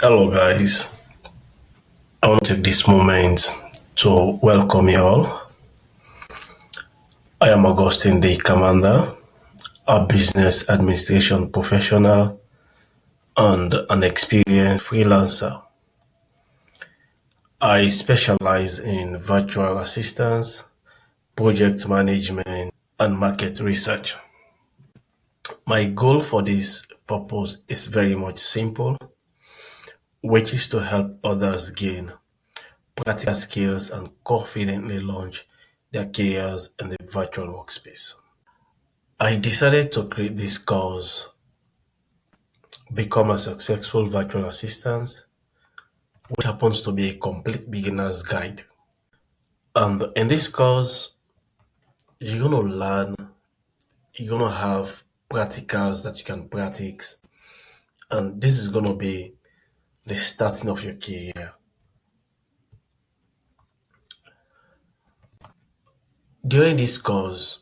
Hello, guys. I want to take this moment to welcome you all. I am Augustine the Commander, a business administration professional and an experienced freelancer. I specialize in virtual assistance, project management, and market research. My goal for this purpose is very much simple, which is to help others gain practical skills and confidently launch their careers in the virtual workspace. I decided to create this course, Become a Successful Virtual Assistant, which happens to be a complete beginner's guide. And in this course, you're going to learn, you're going to have practicals that you can practice, and this is going to be the starting of your career. During this course,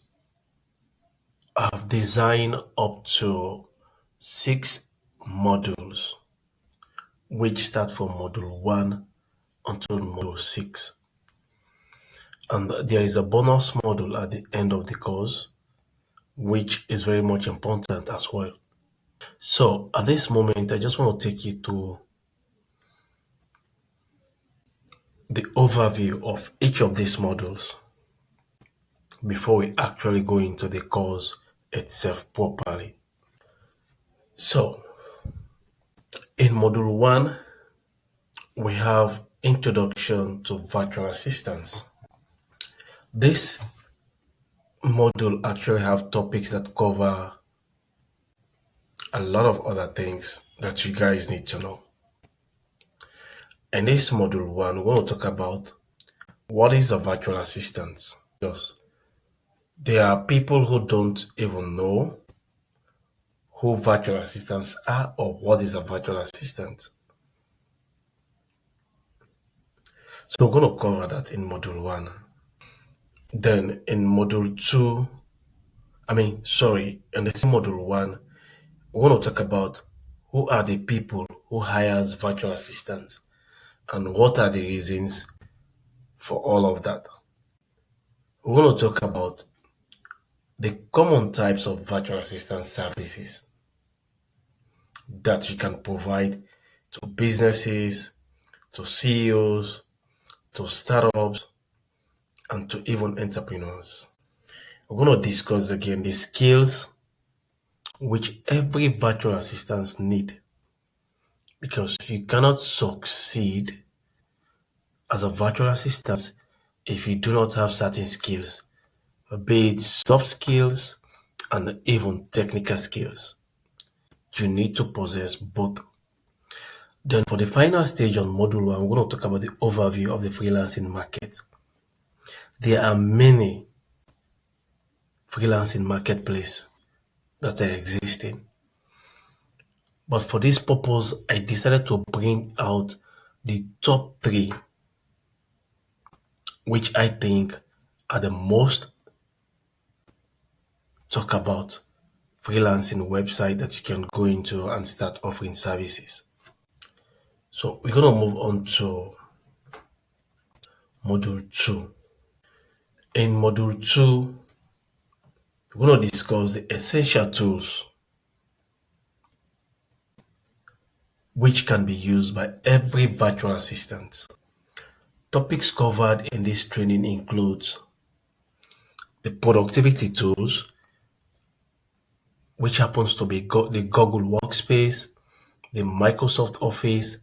I've designed up to 6 modules, which start from module 1 until module 6. And there is a bonus module at the end of the course, which is very much important as well. So at this moment, I just want to take you to the overview of each of these modules before we actually go into the course itself properly. So in module 1, we have Introduction to Virtual Assistance. This module actually have topics that cover a lot of other things that you guys need to know. In this module 1, we want to talk about what is a virtual assistant. Because there are people who don't even know who virtual assistants are or what is a virtual assistant. So we're going to cover that in module 1. Then in module 2, in the same module 1, we want to talk about who are the people who hires virtual assistants and what are the reasons for all of that. We're going to talk about the common types of virtual assistant services that you can provide to businesses, to CEOs, to startups, and to even entrepreneurs. We're going to discuss again the skills which every virtual assistant need, because you cannot succeed as a virtual assistant if you do not have certain skills, be it soft skills and even technical skills. You need to possess both. Then for the final stage on module 1, we're going to talk about the overview of the freelancing market. There are many freelancing marketplaces that are existing. But for this purpose, I decided to bring out the top 3, which I think are the most talk about freelancing website that you can go into and start offering services. So we're going to move on to module 2. In module 2, we're going to discuss the essential tools which can be used by every virtual assistant. Topics covered in this training includes the productivity tools, which happens to be the Google Workspace, the Microsoft Office,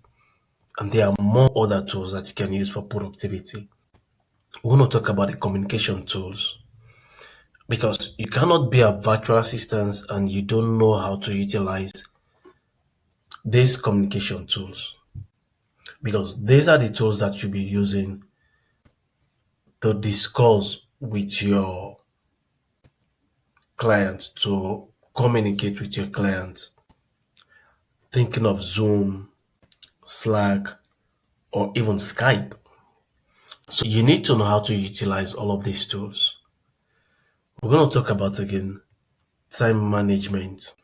and there are more other tools that you can use for productivity. We want to talk about the communication tools, because you cannot be a virtual assistant and you don't know how to utilize these communication tools, because these are the tools that you'll be using to discuss with your client, to communicate with your client. Thinking of Zoom, Slack, or even Skype. So you need to know how to utilize all of these tools. We're going to talk about again time management.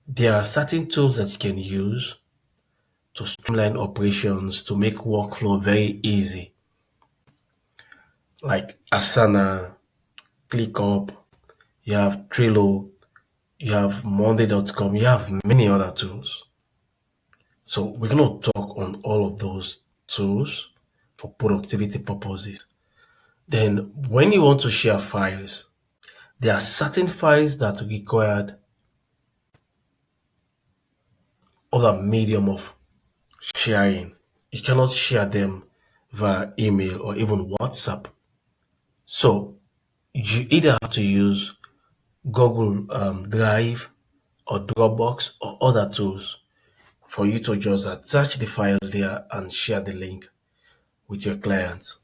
There are certain tools that you can use to streamline operations, to make workflow very easy, like Asana, ClickUp, you have Trello, you have Monday.com, you have many other tools. So we're going to talk on all of those tools for productivity purposes. Then when you want to share files, there are certain files that required other medium of sharing. You cannot share them via email or even WhatsApp. So you either have to use Google Drive or Dropbox or other tools for you to just attach the file there and share the link with your clients.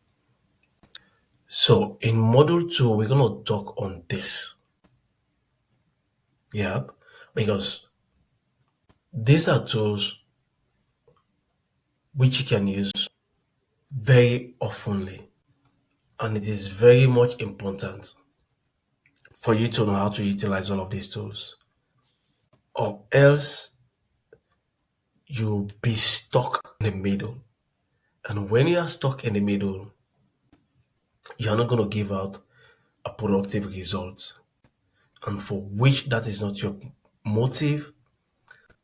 So in module 2, we're going to talk on this. Yeah, because these are tools which you can use very oftenly, and it is very much important for you to know how to utilize all of these tools, or else you'll be stuck in the middle. And when you are stuck in the middle, you're not going to give out a productive result, and for which that is not your motive,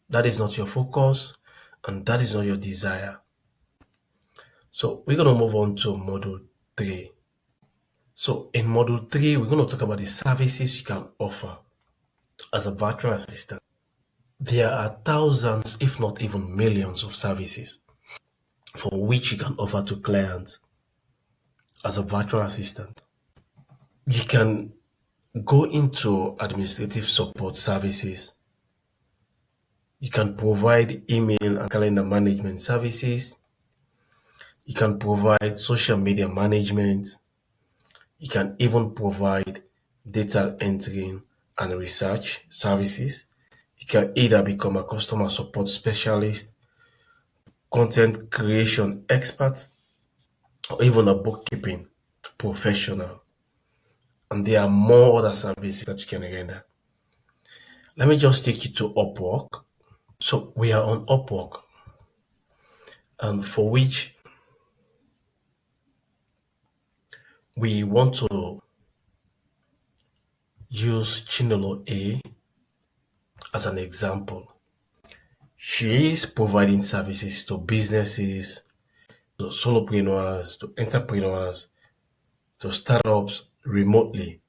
that is not your focus, and that is not your desire. So we're going to move on to module 3. So in module 3, we're going to talk about the services you can offer as a virtual assistant. There are thousands, if not even millions, of services for which you can offer to clients as a virtual assistant. You can go into administrative support services. You can provide email and calendar management services. You can provide social media management. You can even provide data entry and research services. You can either become a customer support specialist, content creation expert, or even a bookkeeping professional. And there are more other services that you can render. Let me just take you to Upwork. So we are on Upwork, and for which we want to use Chinelo A as an example. She is providing services to businesses, to solopreneurs, to entrepreneurs, to startups remotely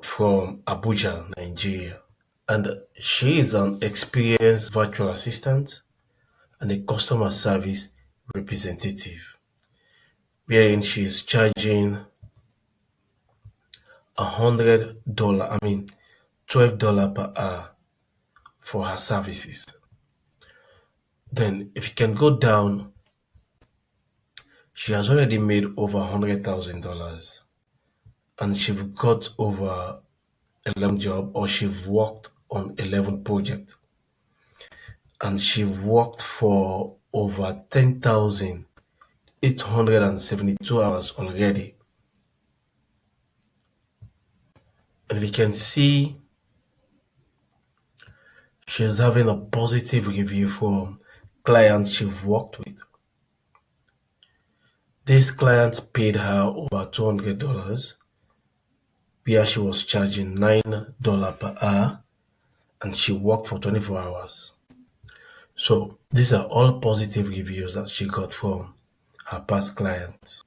from Abuja, Nigeria. And she is an experienced virtual assistant and a customer service representative, wherein she is charging $12 per hour for her services. Then, if you can go down, she has already made over $100,000, and she's got over 11 jobs, or she's worked on 11 projects, and she's worked for over 10,872 hours already. And we can see she's having a positive review from clients she's worked with. This client paid her over $200, where she was charging $9 per hour, and she worked for 24 hours. So these are all positive reviews that she got from her past clients.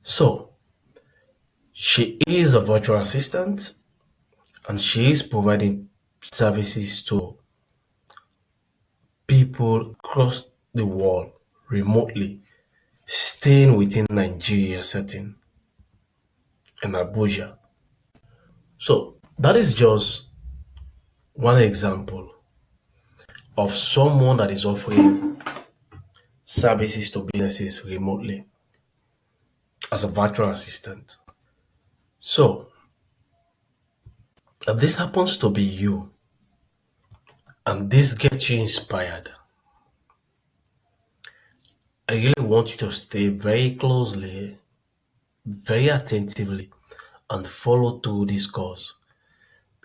So she is a virtual assistant, and she is providing services to people across the world remotely, staying within Nigeria setting in Abuja. So that is just one example of someone that is offering services to businesses remotely as a virtual assistant. So if this happens to be you and this gets you inspired, I really want you to stay very closely, very attentively, and follow through this course,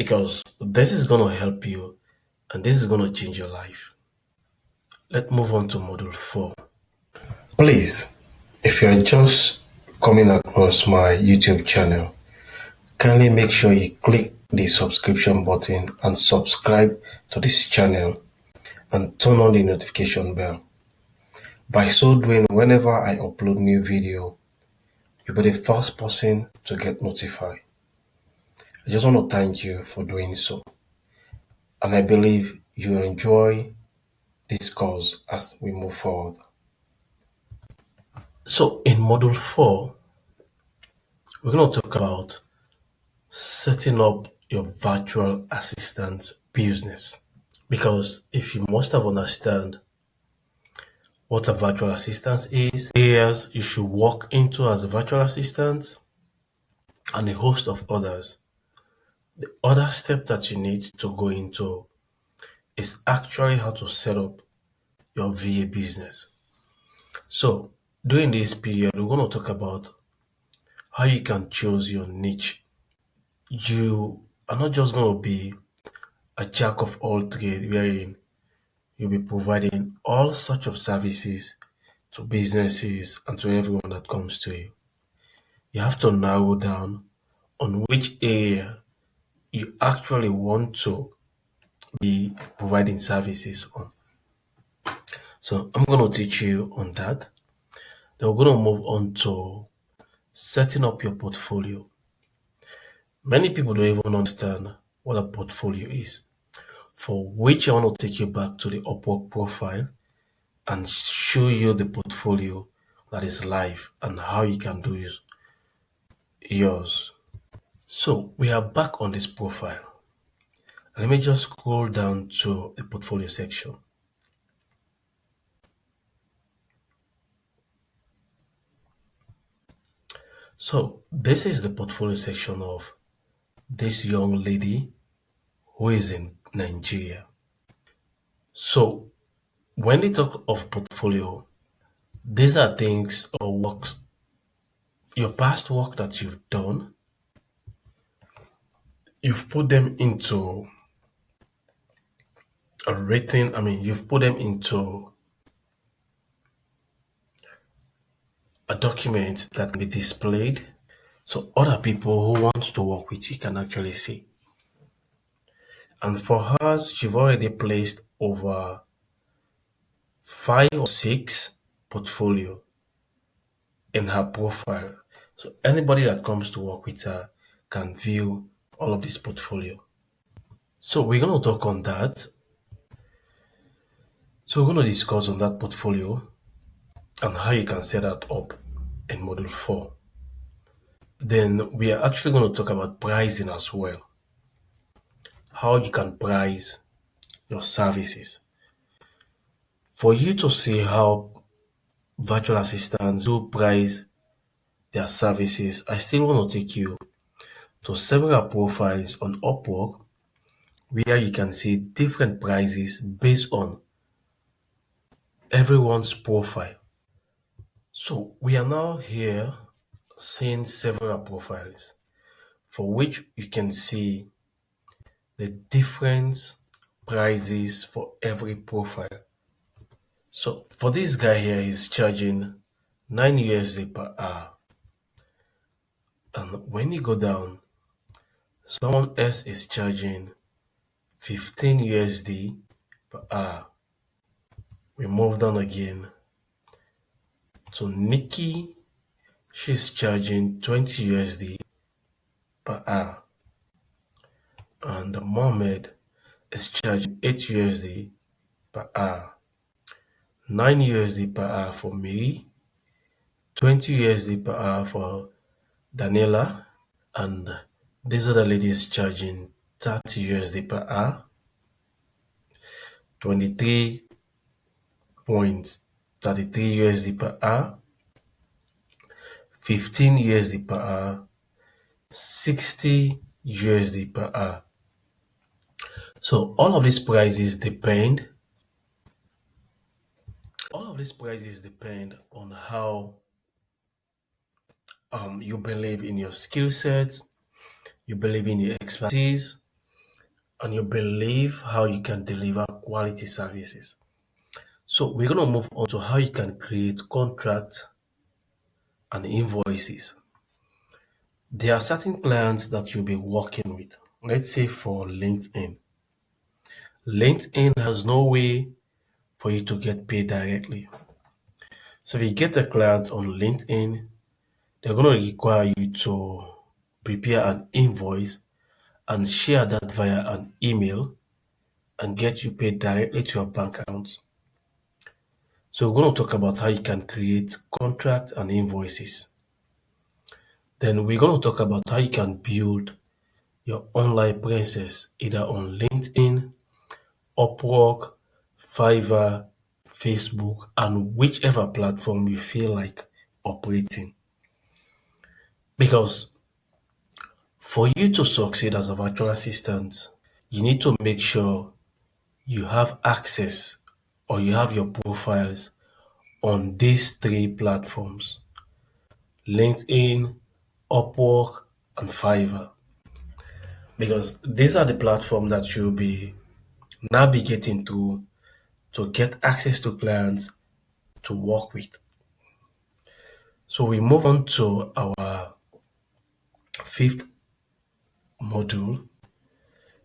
because this is going to help you and this is going to change your life. Let's move on to module 4. Please, if you're just coming across my YouTube channel, kindly make sure you click the subscription button and subscribe to this channel and turn on the notification bell. By so doing, whenever I upload new video, you'll be the first person to get notified. I just want to thank you for doing so. And I believe you enjoy this course as we move forward. So in module 4, we're going to talk about setting up your virtual assistant business. Because if you must have understand what a virtual assistant is, areas you should walk into as a virtual assistant, and a host of others. The other step that you need to go into is actually how to set up your VA business. So during this period, we're going to talk about how you can choose your niche. You are not just going to be a jack of all trades, wherein you'll be providing all sorts of services to businesses and to everyone that comes to you. You have to narrow down on which area you actually want to be providing services on. So I'm going to teach you on that. Then we're going to move on to setting up your portfolio. Many people don't even understand what a portfolio is, for which I want to take you back to the Upwork profile and show you the portfolio that is live and how you can do yours. So we are back on this profile. Let me just scroll down to the portfolio section. So this is the portfolio section of this young lady who is in Nigeria. So when they talk of portfolio, these are things or works, your past work that you've done, you've put them into you've put them into a document that can be displayed so other people who want to work with you can actually see. And for hers, she've already placed over 5 or 6 portfolio in her profile. So anybody that comes to work with her can view all of this portfolio. So we're going to talk on that. So we're going to discuss on that portfolio and how you can set that up in module 4. Then we are actually going to talk about pricing as well. How you can price your services. For you to see how virtual assistants do price their services, I still want to take you to several profiles on Upwork where you can see different prices based on everyone's profile. So we are now here seeing several profiles for which you can see the different prices for every profile. So for this guy here, he's charging 9 USD per hour. And when you go down, someone else is charging 15 USD per hour. We move down again to Nikki. She's charging 20 USD per hour. And Mohammed is charging 8 USD per hour. 9 USD per hour for me, 20 USD per hour for Daniela, and this other lady is charging 30 USD per hour, 23.33 USD per hour, 15 USD per hour, 60 USD per hour. So all of these prices depend on how you believe in your skill set, you believe in your expertise, and you believe how you can deliver quality services. So we're going to move on to how you can create contracts and invoices. There are certain clients that you'll be working with. Let's say for LinkedIn. LinkedIn has no way for you to get paid directly. So if you get a client on LinkedIn, they're going to require you to prepare an invoice and share that via an email and get you paid directly to your bank account. So we're going to talk about how you can create contracts and invoices. Then we're going to talk about how you can build your online presence either on LinkedIn, Upwork, Fiverr, Facebook, and whichever platform you feel like operating. Because for you to succeed as a virtual assistant, you need to make sure you have access or you have your profiles on these three platforms: LinkedIn, Upwork, and Fiverr. Because these are the platforms that you'll be navigating to get access to clients to work with. So we move on to our fifth module,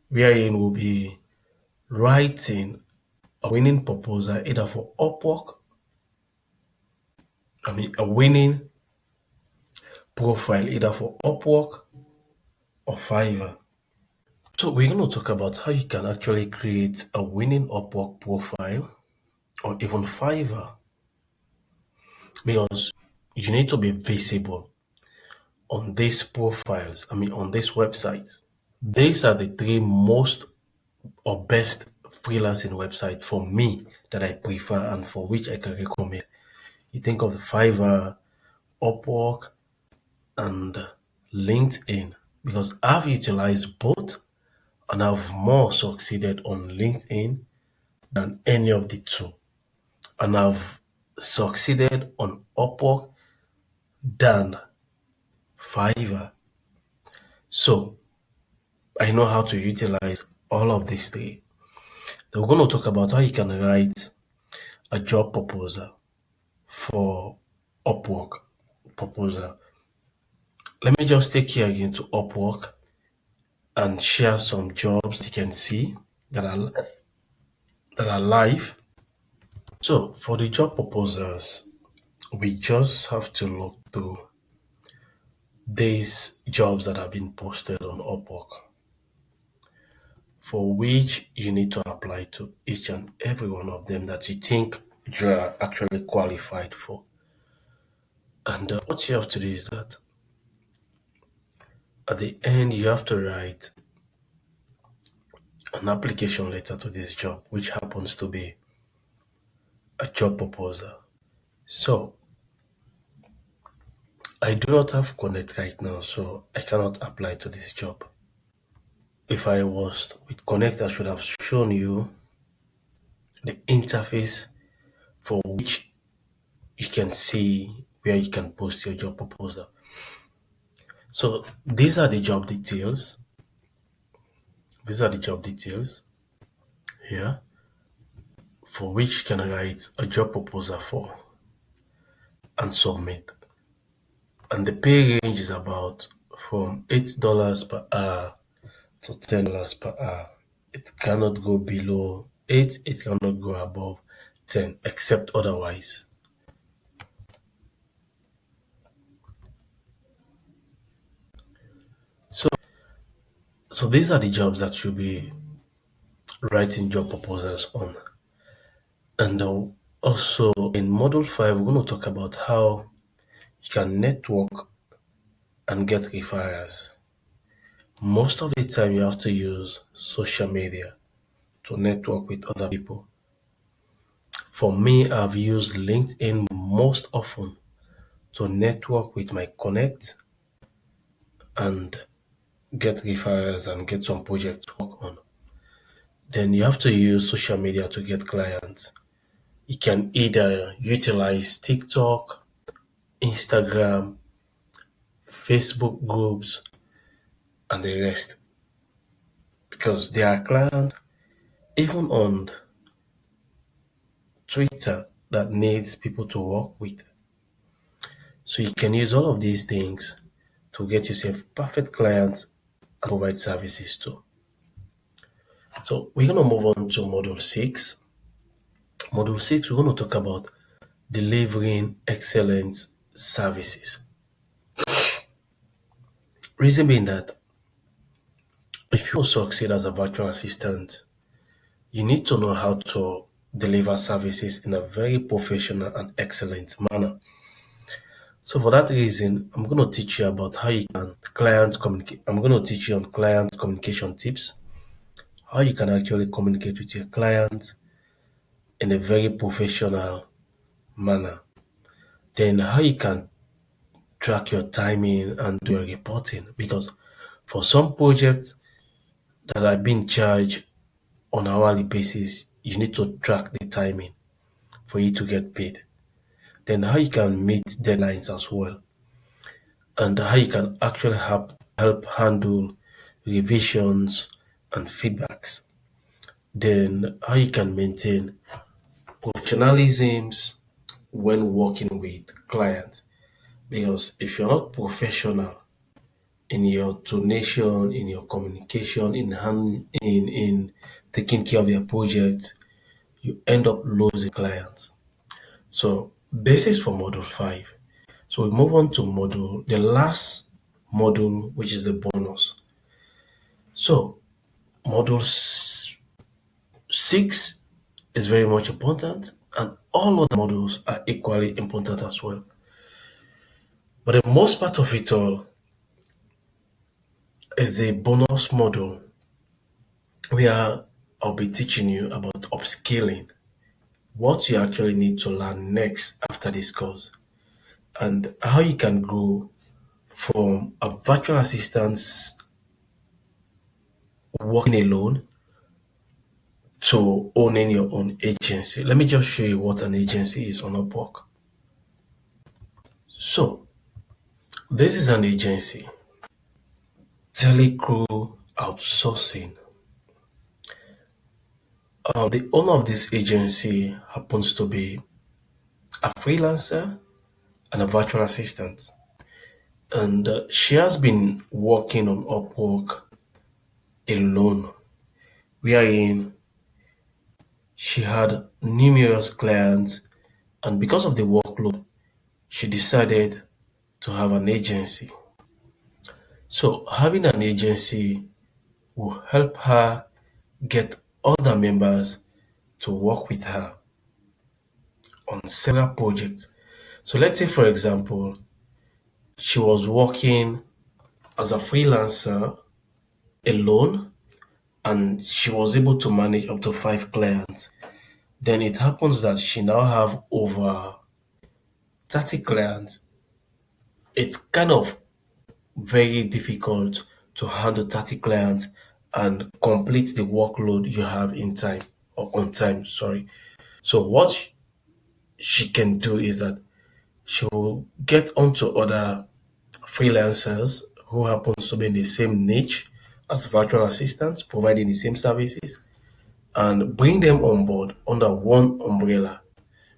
wherein we'll be writing a winning proposal either for Upwork, a winning profile either for Upwork or Fiverr. So we're going to talk about how you can actually create a winning Upwork profile or even Fiverr, because you need to be visible on these profiles, on these websites. These are the three most or best freelancing website for me that I prefer and for which I can recommend. You think of the Fiverr, Upwork, and LinkedIn, because I've utilized both and I've more succeeded on LinkedIn than any of the two. And I've succeeded on Upwork than Fiverr. So I know how to utilize all of these three. Then we're going to talk about how you can write a job proposal for Upwork proposal. Let me just take you again to Upwork and share some jobs you can see that are live. So for the job proposals, we just have to look through these jobs that have been posted on Upwork, for which you need to apply to each and every one of them that you think you are actually qualified for. And what you have to do is that at the end, you have to write an application letter to this job, which happens to be a job proposal. So I do not have Connect right now, so I cannot apply to this job. If I was with Connect, I should have shown you the interface for which you can see where you can post your job proposal. So these are the job details. These are the job details here for which you can write a job proposal for and submit. And the pay range is about from $8 per hour to $10 per hour. It cannot go below 8, it cannot go above 10, except otherwise. So, so these are the jobs that you'll be writing job proposals on. And also in Module 5, we're going to talk about how you can network and get referrals. Most of the time, you have to use social media to network with other people. For me, I've used LinkedIn most often to network with my connect and get referrals and get some projects to work on. Then you have to use social media to get clients. You can either utilize TikTok, Instagram, Facebook groups, and the rest. because there are clients even on Twitter that needs people to work with. So you can use all of these things to get yourself perfect clients and provide services to. So we're going to move on to module 6. Module 6, we're going to talk about delivering excellent services. Reason being that if you succeed as a virtual assistant, you need to know how to deliver services in a very professional and excellent manner. So for that reason, I'm going to teach you about how you can client communicate. I'm going to teach you on client communication tips, how you can actually communicate with your client in a very professional manner. Then how you can track your timing and do your reporting, because for some projects that are being charged on hourly basis, you need to track the timing for you to get paid. Then how you can meet deadlines as well, and how you can actually help handle revisions and feedbacks. Then how you can maintain professionalisms when working with clients. Because if you're not professional in your donation, in your communication, in taking care of your project, you end up losing clients. So this is for module 5. So we move on to the last module, which is the bonus. So module 6 is very much important, and all other modules are equally important as well. But the most part of it all is the bonus module, where I'll be teaching you about upskilling, what you actually need to learn next after this course, and how you can grow from a virtual assistant working alone to owning your own agency. Let me just show you what an agency is on Upwork. So, this is an agency, Telecrew Outsourcing. The owner of this agency happens to be a freelancer and a virtual assistant. And she has been working on Upwork alone, wherein she had numerous clients, and because of the workload, she decided to have an agency. So having an agency will help her get other members to work with her on several projects. So let's say, for example, she was working as a freelancer alone and she was able to manage up to 5 clients. Then it happens that she now have over 30 clients. It's kind of very difficult to handle 30 clients and complete the workload you have in time or on time, sorry. So what she can do is that she will get onto other freelancers who happens to be in the same niche as virtual assistants providing the same services, and bring them on board under one umbrella.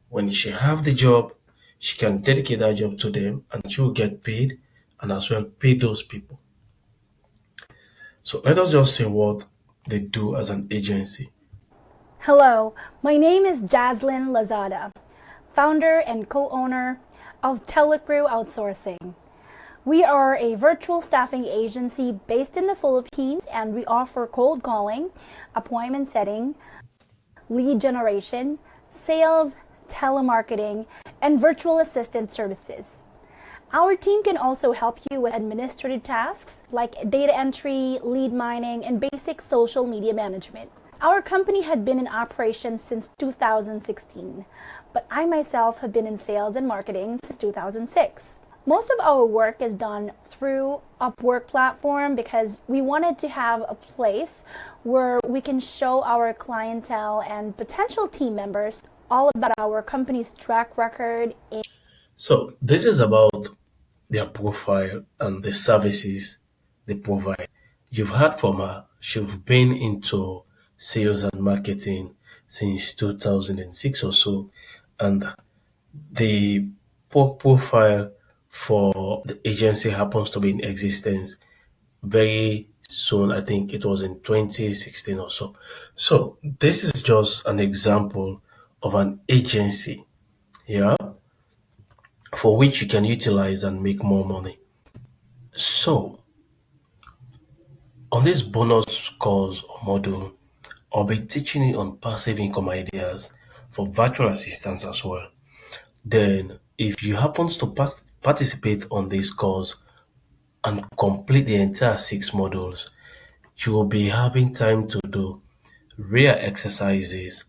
When she have the job, she can dedicate that job to them and she will get paid and as well pay those people. So let us just say what they do as an agency. Hello, my name is Jaslyn Lazada, founder and co-owner of Telecrew Outsourcing. We are a virtual staffing agency based in the Philippines, and we offer cold calling, appointment setting, lead generation, sales, telemarketing, and virtual assistant services. Our team can also help you with administrative tasks like data entry, lead mining, and basic social media management. Our company had been in operation since 2016, but I myself have been in sales and marketing since 2006. Most of our work is done through Upwork platform because we wanted to have a place where we can show our clientele and potential team members all about our company's track record. So this is about their profile and the services they provide. You've heard from her. She's been into sales and marketing since 2006 or so, and the profile for the agency happens to be in existence very soon. I think it was in 2016 or so. So this is just an example of an agency, yeah, for which you can utilize and make more money. So on this bonus course or module, I'll be teaching you on passive income ideas for virtual assistants as well. Then, if you happen to participate on this course and complete the entire 6 modules, you will be having time to do real exercises,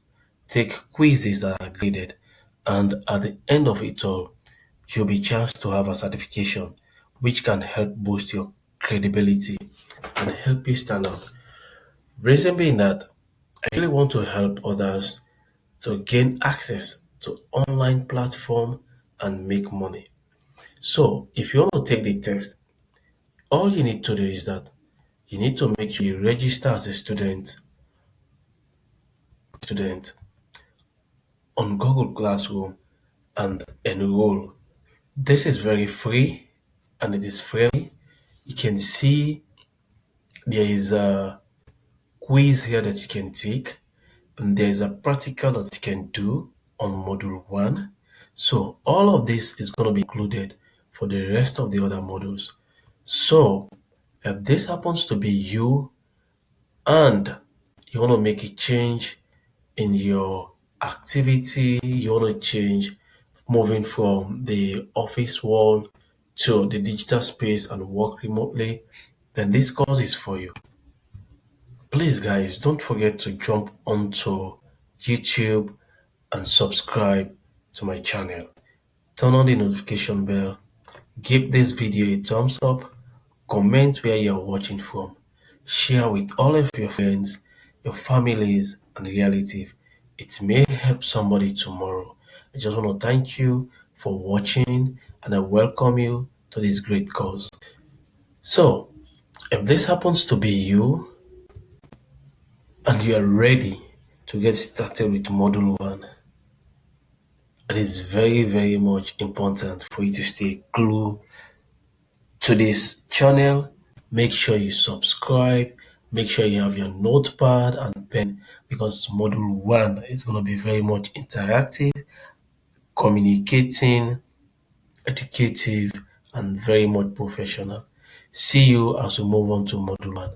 take quizzes that are graded, and at the end of it all, you'll be chance to have a certification which can help boost your credibility and help you stand out. Reason being that I really want to help others to gain access to online platform and make money. So if you want to take the test, all you need to do is that you need to make sure you register as a student on Google Classroom and enroll. This is very free and it is friendly. You can see there is a quiz here that you can take, and there is a practical that you can do on module 1. So all of this is going to be included for the rest of the other modules. So if this happens to be you and you want to make a change in your activity, you want to change moving from the office world to the digital space and work remotely, then this course is for you. Please, guys, don't forget to jump onto YouTube and subscribe to my channel. Turn on the notification bell, give this video a thumbs up, comment where you're watching from, share with all of your friends, your families, and relatives. It may help somebody tomorrow. I just want to thank you for watching and I welcome you to this great cause. So, if this happens to be you and you are ready to get started with Module 1, it is very, very much important for you to stay glued to this channel. Make sure you subscribe, make sure you have your notepad and pen because module 1 is going to be very much interactive, communicating, educative, and very much professional. See you as we move on to module 1.